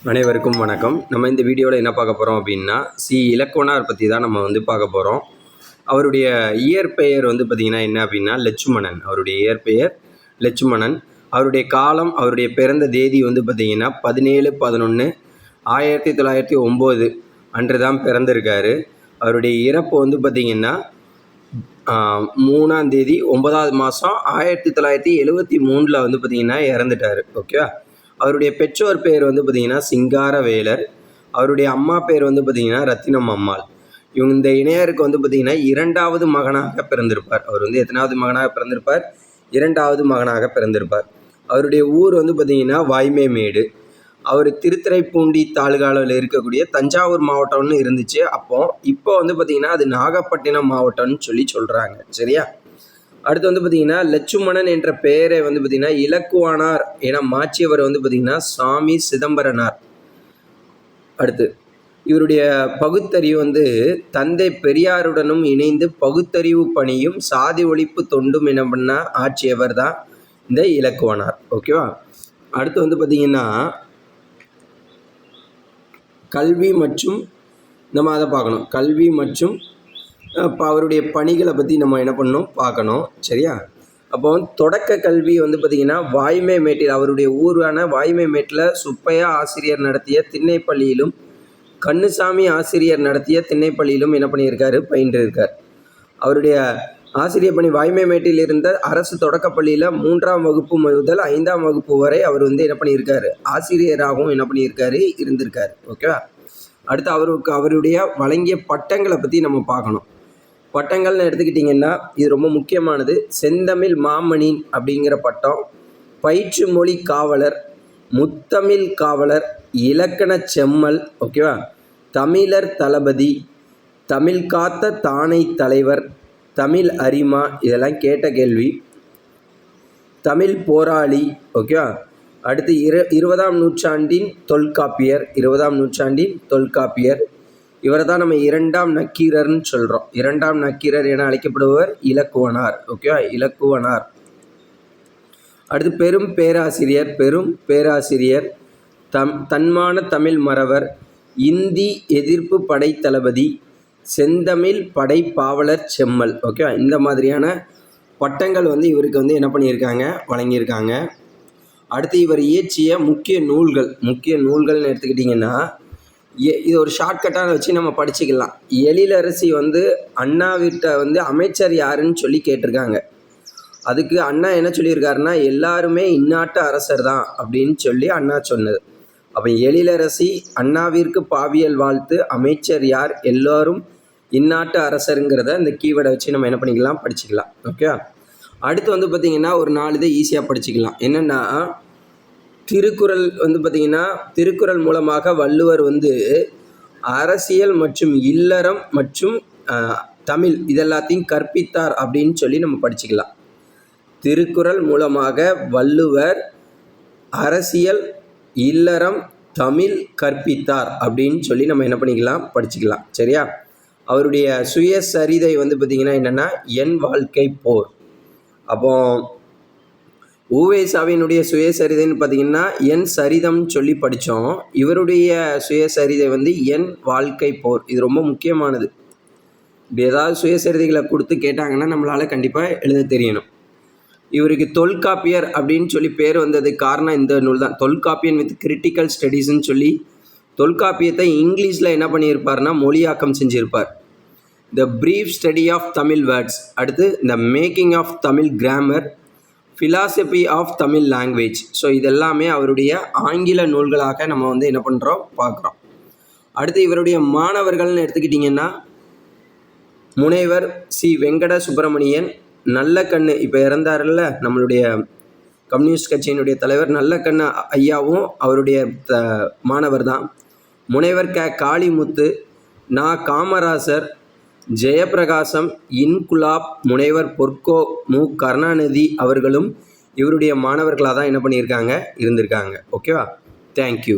அனைவருக்கும் வணக்கம். நம்ம இந்த வீடியோவில் என்ன பார்க்க போகிறோம் அப்படின்னா, இலக்குவனார் பற்றி தான் நம்ம பார்க்க போகிறோம். அவருடைய இயற்பெயர் பார்த்திங்கன்னா என்ன அப்படின்னா லட்சுமணன். அவருடைய இயற்பெயர் லட்சுமணன். அவருடைய காலம், அவருடைய பிறந்த தேதி பார்த்திங்கன்னா 17/11/1909 அன்று தான் பிறந்திருக்காரு. அவருடைய இறப்பு பார்த்திங்கன்னா 3ஆம் தேதி 9வது மாதம் 1973 பார்த்திங்கன்னா இறந்துட்டார். ஓகேவா. அவருடைய பெற்றோர் பேர் பார்த்திங்கன்னா சிங்காரவேலர். அவருடைய அம்மா பேர் பார்த்திங்கன்னா ரத்தினம் அம்மாள். இந்த இணையருக்கு பார்த்திங்கன்னா 2வது மகனாக பிறந்திருப்பார். அவர் எத்தனாவது மகனாக பிறந்திருப்பார்? 2வது மகனாக பிறந்திருப்பார். அவருடைய ஊர் பார்த்திங்கன்னா வாய்மைமேடு. அவர் திருத்துறைப்பூண்டி தாலுகாவில் இருக்கக்கூடிய தஞ்சாவூர் மாவட்டம்னு இருந்துச்சு இப்போ பார்த்திங்கன்னா அது நாகப்பட்டினம் மாவட்டம்னு சொல்கிறாங்க. சரியா. அடுத்து பார்த்திங்கன்னா லட்சுமணன் என்ற பெயரை பார்த்திங்கன்னா இலக்குவனார் என மாற்றியவர் பார்த்திங்கன்னா சாமி சிதம்பரனார். அடுத்து இவருடைய பகுத்தறிவு தந்தை பெரியாருடனும் இணைந்து பகுத்தறிவு பணியும் சாதி ஒழிப்பு தொண்டும் என பண்ண ஆற்றியவர் தான் இந்த இலக்குவனார். ஓகேவா. அடுத்து பார்த்திங்கன்னா கல்வி மற்றும் நம்ம அதை பார்க்கணும். கல்வி மற்றும் இப்போ அவருடைய பணிகளை பற்றி நம்ம என்ன பண்ணணும் பார்க்கணும். சரியா. அப்போ தொடக்க கல்வி பார்த்திங்கன்னா வாய்மைமேட்டில், அவருடைய ஊரான வாய்மைமேட்டில் சுப்பையா ஆசிரியர் நடத்திய திண்ணைப்பள்ளியிலும் கண்ணுசாமி ஆசிரியர் நடத்திய திண்ணைப்பள்ளியிலும் என்ன பண்ணியிருக்காரு? பயின்றிருக்கார். அவருடைய ஆசிரியர் பணி வாய்மைமேட்டில் இருந்த அரசு தொடக்கப்பள்ளியில் 3ஆம் வகுப்பு முதல் 5ஆம் வகுப்பு வரை அவர் என்ன பண்ணியிருக்காரு? ஆசிரியராகவும் என்ன பண்ணியிருக்காரு? இருந்திருக்கார். ஓகேவா. அடுத்து அவருடைய வழங்கிய பட்டங்களை பற்றி நம்ம பார்க்கணும். பட்டங்கள்னு எடுத்துக்கிட்டிங்கன்னா இது ரொம்ப முக்கியமானது. செந்தமிழ் மாமணின் அப்படிங்கிற பட்டம், பயிற்று மொழி காவலர், முத்தமிழ் காவலர், இலக்கண செம்மல், ஓகேவா, தமிழர் தளபதி, தமிழ் காத்த தானை தலைவர், தமிழ் அரிமா, இதெல்லாம் கேட்ட கேள்வி. தமிழ் போராளி, ஓகேவா. அடுத்து 20ஆம் நூற்றாண்டின் தொல்காப்பியர். 20ஆம் நூற்றாண்டின் தொல்காப்பியர். இவரை தான் நம்ம 2ஆம் நக்கீரர்னு சொல்கிறோம். 2ஆம் நக்கீரர் என அழைக்கப்படுபவர் இலக்குவனார். ஓகேவா. இலக்குவனார். அடுத்து பெரும் பேராசிரியர், தன்மான தமிழ் மறவர், இந்தி எதிர்ப்பு படை தளபதி, செந்தமிழ் படை பாவலர் செம்மல். ஓகேவா. இந்த மாதிரியான பட்டங்கள் இவருக்கு என்ன பண்ணியிருக்காங்க? வழங்கியிருக்காங்க. அடுத்து இவர் இயற்றிய முக்கிய நூல்கள்னு எடுத்துக்கிட்டிங்கன்னா இது ஒரு ஷார்ட்கட்டாக வச்சு நம்ம படிச்சுக்கலாம். எழிலரசி அண்ணாவிட்ட அமைச்சர் யாருன்னு கேட்டிருக்காங்க. அதுக்கு அண்ணா என்ன சொல்லியிருக்காருன்னா, எல்லாருமே இந்நாட்டு அரசர் தான் அப்படின்னு அண்ணா சொன்னது. அப்போ எழிலரசி, அண்ணாவிற்கு பாவியல் வாழ்த்து, அமைச்சர் யார், எல்லோரும் இந்நாட்டு அரசருங்கிறத இந்த கீவேர்டை வச்சு நம்ம என்ன பண்ணிக்கலாம்? படிச்சுக்கலாம். ஓகே. அடுத்து பார்த்திங்கன்னா ஒரு 4 இதை ஈஸியாக படிச்சுக்கலாம். என்னென்னா திருக்குறள் பார்த்திங்கன்னா திருக்குறள் மூலமாக வள்ளுவர் அரசியல் மற்றும் இல்லறம் மற்றும் தமிழ் இதெல்லாத்தையும் கற்பித்தார் அப்படின்னு நம்ம படிச்சுக்கலாம். திருக்குறள் மூலமாக வள்ளுவர் அரசியல், இல்லறம், தமிழ் கற்பித்தார் அப்படின்னு நம்ம என்ன பண்ணிக்கலாம்? படிச்சுக்கலாம். சரியா. அவருடைய சுயசரிதை பார்த்திங்கன்னா என்னென்னா என் வாழ்க்கை போர். அப்போ உவேசாவினுடைய சுயசரிதைன்னு பார்த்திங்கன்னா என் சரிதம்னு படித்தோம். இவருடைய சுயசரிதை என் வாழ்க்கை போர். இது ரொம்ப முக்கியமானது. இப்படி ஏதாவது சுயசரிதைகளை கொடுத்து கேட்டாங்கன்னா நம்மளால் கண்டிப்பாக எழுத தெரியணும். இவருக்கு தொல்காப்பியர் அப்படின்னு பேர் வந்ததுக்கு காரணம் இந்த நூல் தான். தொல்காப்பியன் வித் கிரிட்டிக்கல் ஸ்டடீஸ்ன்னு தொல்காப்பியத்தை இங்கிலீஷில் என்ன பண்ணியிருப்பார்னா மொழியாக்கம் செஞ்சுருப்பார். The brief study of Tamil words, அடுத்து the making of Tamil grammar, philosophy of Tamil language. So இதெல்லாமே அவருடைய ஆங்கில நூல்களாக நம்ம என்ன பண்ணுறோம்? பார்க்குறோம். அடுத்து இவருடைய மாணவர்கள்னு எடுத்துக்கிட்டிங்கன்னா முனைவர் சி. வெங்கட சுப்பிரமணியன், நல்லக்கண்ணு இப்போ இறந்தார்ல நம்மளுடைய கம்யூனிஸ்ட் கட்சியினுடைய தலைவர் நல்லக்கண்ணு ஐயாவும் அவருடைய மாணவர் தான். முனைவர் காளிமுத்து, காமராசர், ஜெயப்பிரகாசம், இன்குலாப், முனைவர் பொற்கோ, கருணாநிதி அவர்களும் இவருடைய மாணவர்களாக தான் என்ன பண்ணியிருக்காங்க? இருந்திருக்காங்க. ஓகேவா. தேங்க்யூ.